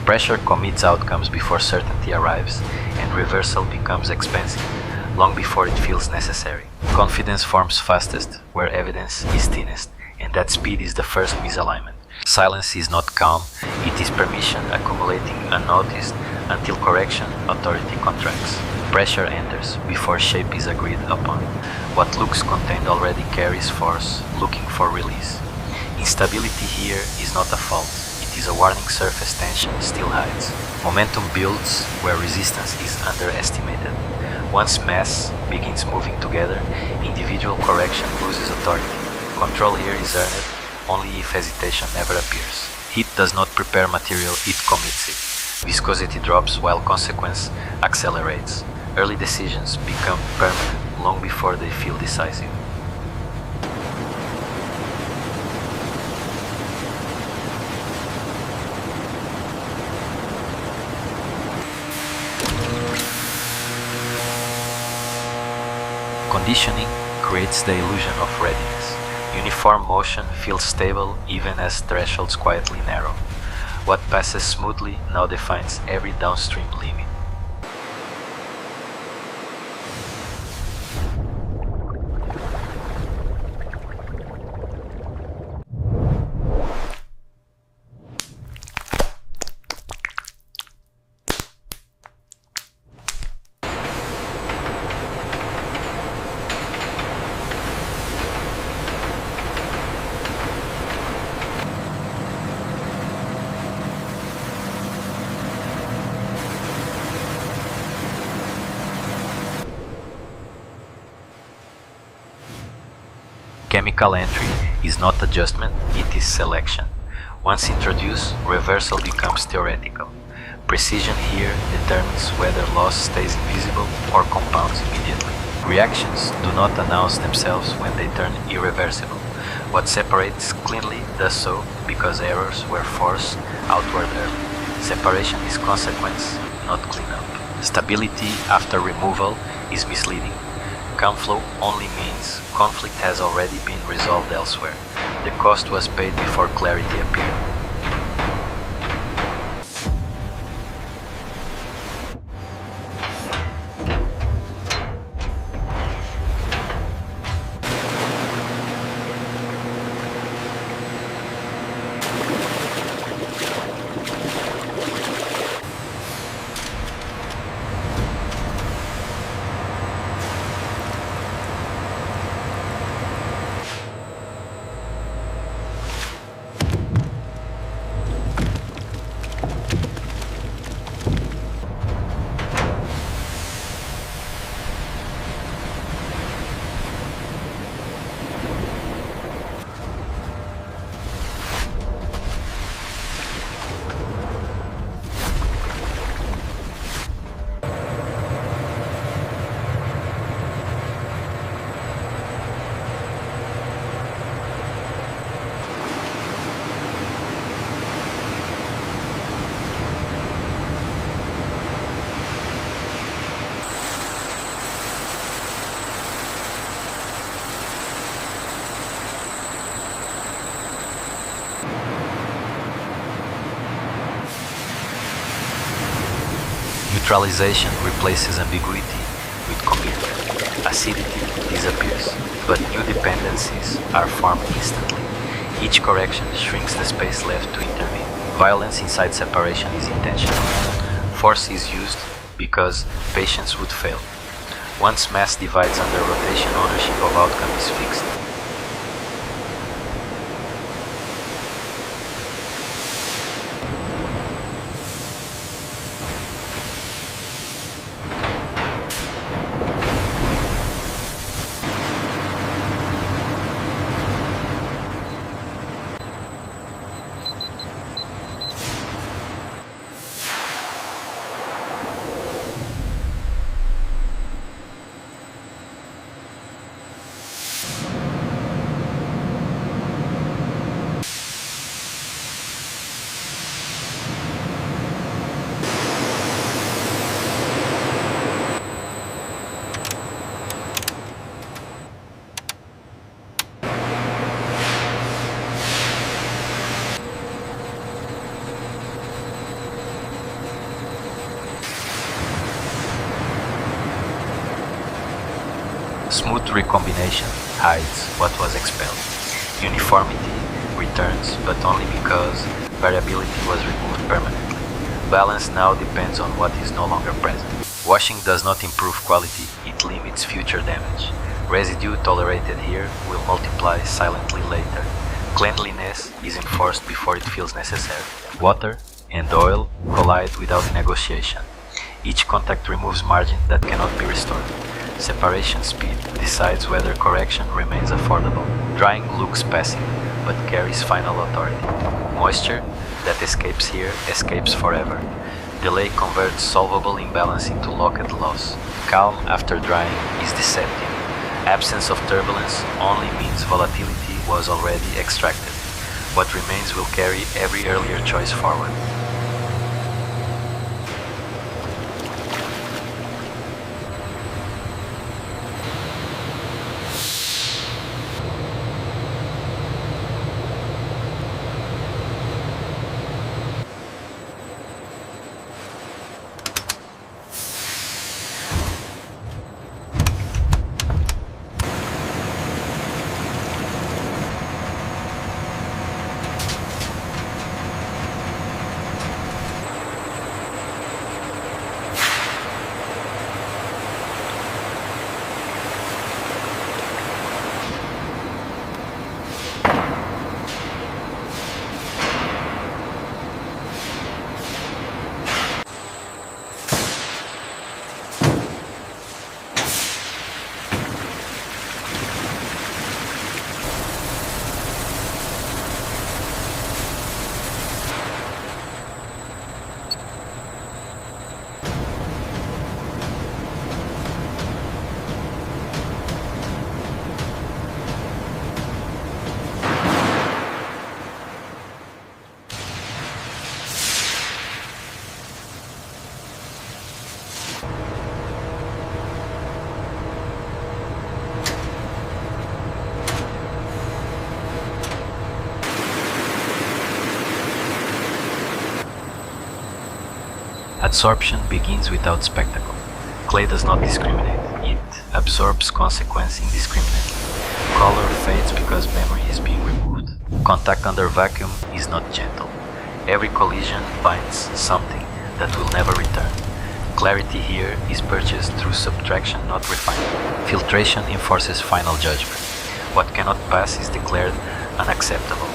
Pressure commits outcomes before certainty arrives, and reversal becomes expensive long before it feels necessary. Confidence forms fastest where evidence is thinnest, and that speed is the first misalignment. Silence is not calm, it is permission accumulating unnoticed until correction authority contracts. Pressure enters before shape is agreed upon. What looks contained already carries force, looking for release. Instability here is not a fault, it is a warning surface tension still hides. Momentum builds where resistance is underestimated. Once mass begins moving together, individual correction loses authority. Control here is earned only if hesitation never appears. Heat does not prepare material, it commits it. Viscosity drops while consequence accelerates. Early decisions become permanent long before they feel decisive. Conditioning creates the illusion of readiness. Uniform motion feels stable even as thresholds quietly narrow. What passes smoothly now defines every downstream limit. Chemical entry is not adjustment, it is selection. Once introduced, reversal becomes theoretical. Precision here determines whether loss stays invisible or compounds immediately. Reactions do not announce themselves when they turn irreversible. What separates cleanly does so because errors were forced outward early. Separation is consequence, not cleanup. Stability after removal is misleading. Calm flow only means conflict has already been resolved elsewhere. The cost was paid before clarity appeared. Neutralization replaces ambiguity with commitment. Acidity disappears, but new dependencies are formed instantly. Each correction shrinks the space left to intervene. Violence inside separation is intentional. Force is used because patience would fail. Once mass divides under rotation, ownership of outcome is fixed. Smooth recombination hides what was expelled. Uniformity returns, but only because variability was removed permanently. Balance now depends on what is no longer present. Washing does not improve quality, it limits future damage. Residue tolerated here will multiply silently later. Cleanliness is enforced before it feels necessary. Water and oil collide without negotiation. Each contact removes margin that cannot be restored. Separation speed decides whether correction remains affordable. Drying looks passive, but carries final authority. Moisture that escapes here escapes forever. Delay converts solvable imbalance into locked loss. Calm after drying is deceptive. Absence of turbulence only means volatility was already extracted. What remains will carry every earlier choice forward. Adsorption begins without spectacle. Clay does not discriminate, it absorbs consequence indiscriminately. Color fades because memory is being removed. Contact under vacuum is not gentle. Every collision binds something that will never return. Clarity here is purchased through subtraction, not refinement. Filtration enforces final judgment. What cannot pass is declared unacceptable.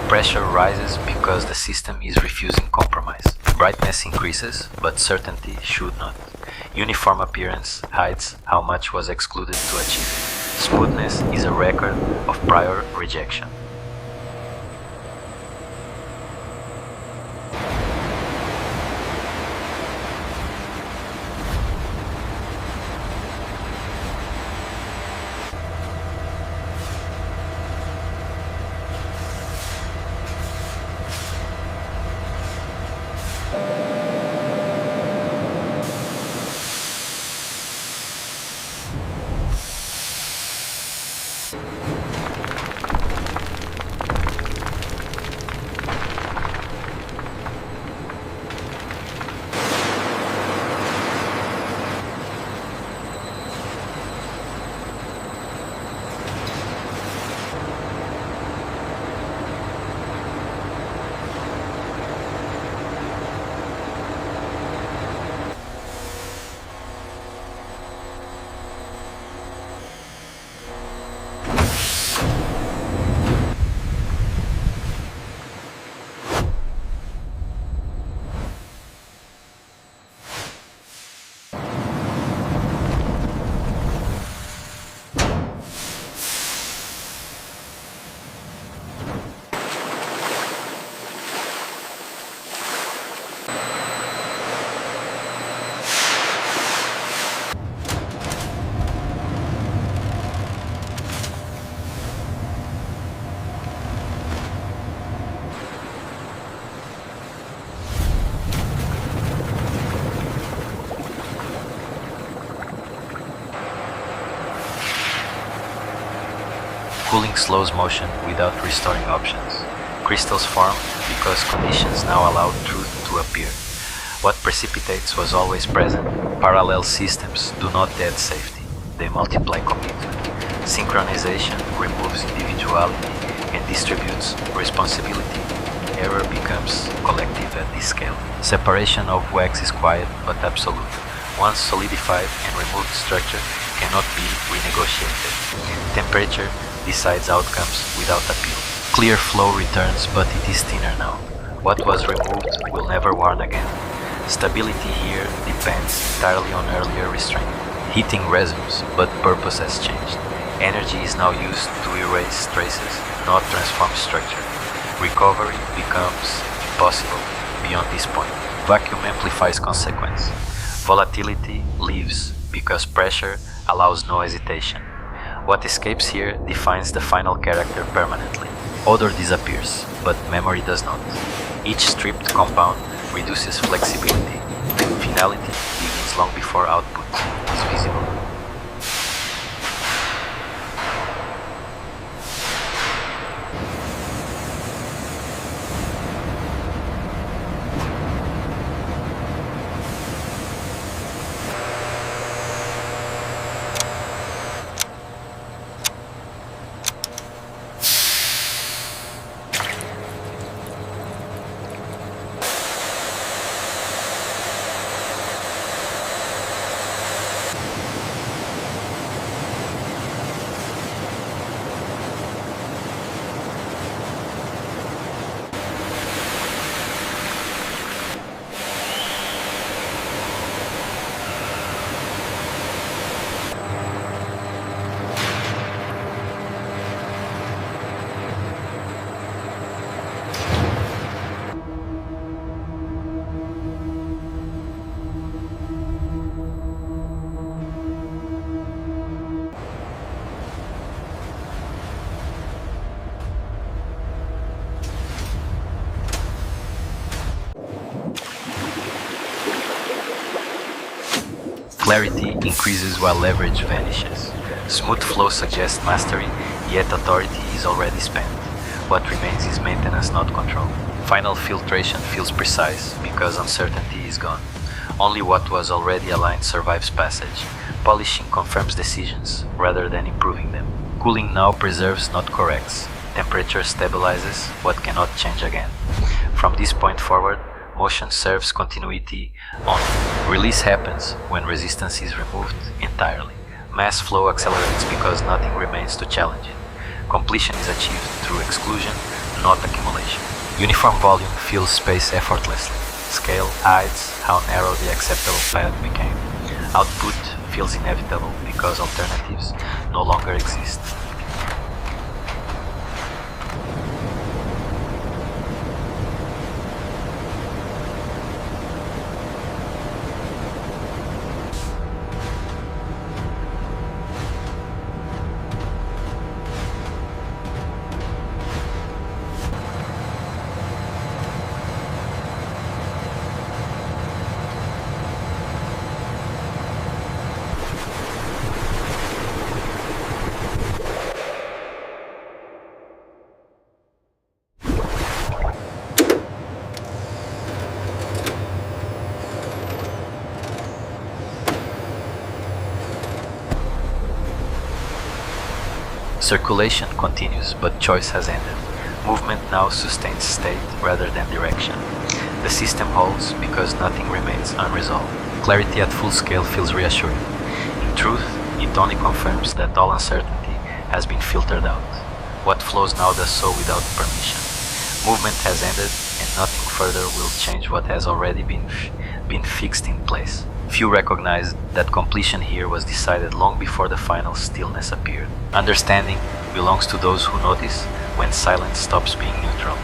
Pressure rises because the system is refusing compromise. Brightness increases, but certainty should not. Uniform appearance hides how much was excluded to achieve. Smoothness is a record of prior rejection. Cooling slows motion without restoring options. Crystals form because conditions now allow truth to appear. What precipitates was always present. Parallel systems do not add safety, they multiply commitment. Synchronization removes individuality and distributes responsibility. Error becomes collective at this scale. Separation of wax is quiet but absolute. Once solidified and removed structure cannot be renegotiated. Temperature decides outcomes without appeal. Clear flow returns, but it is thinner now. What was removed will never warn again. Stability here depends entirely on earlier restraint. Heating resumes, but purpose has changed. Energy is now used to erase traces, not transform structure. Recovery becomes impossible beyond this point. Vacuum amplifies consequence. Volatility leaves because pressure allows no hesitation. What escapes here defines the final character permanently. Odor disappears, but memory does not. Each stripped compound reduces flexibility. Finality begins long before output is visible. Clarity increases while leverage vanishes. Smooth flow suggests mastery, yet authority is already spent. What remains is maintenance, not control. Final filtration feels precise because uncertainty is gone. Only what was already aligned survives passage. Polishing confirms decisions rather than improving them. Cooling now preserves, not corrects. Temperature stabilizes what cannot change again. From this point forward, motion serves continuity only. Release happens when resistance is removed entirely. Mass flow accelerates because nothing remains to challenge it. Completion is achieved through exclusion, not accumulation. Uniform volume fills space effortlessly. Scale hides how narrow the acceptable path became. Output feels inevitable because alternatives no longer exist. Circulation continues, but choice has ended. Movement now sustains state rather than direction. The system holds because nothing remains unresolved. Clarity at full scale feels reassuring. In truth, it only confirms that all uncertainty has been filtered out. What flows now does so without permission. Movement has ended, and nothing further will change what has already been fixed in place. Few recognize that completion here was decided long before the final stillness appeared. Understanding belongs to those who notice when silence stops being neutral.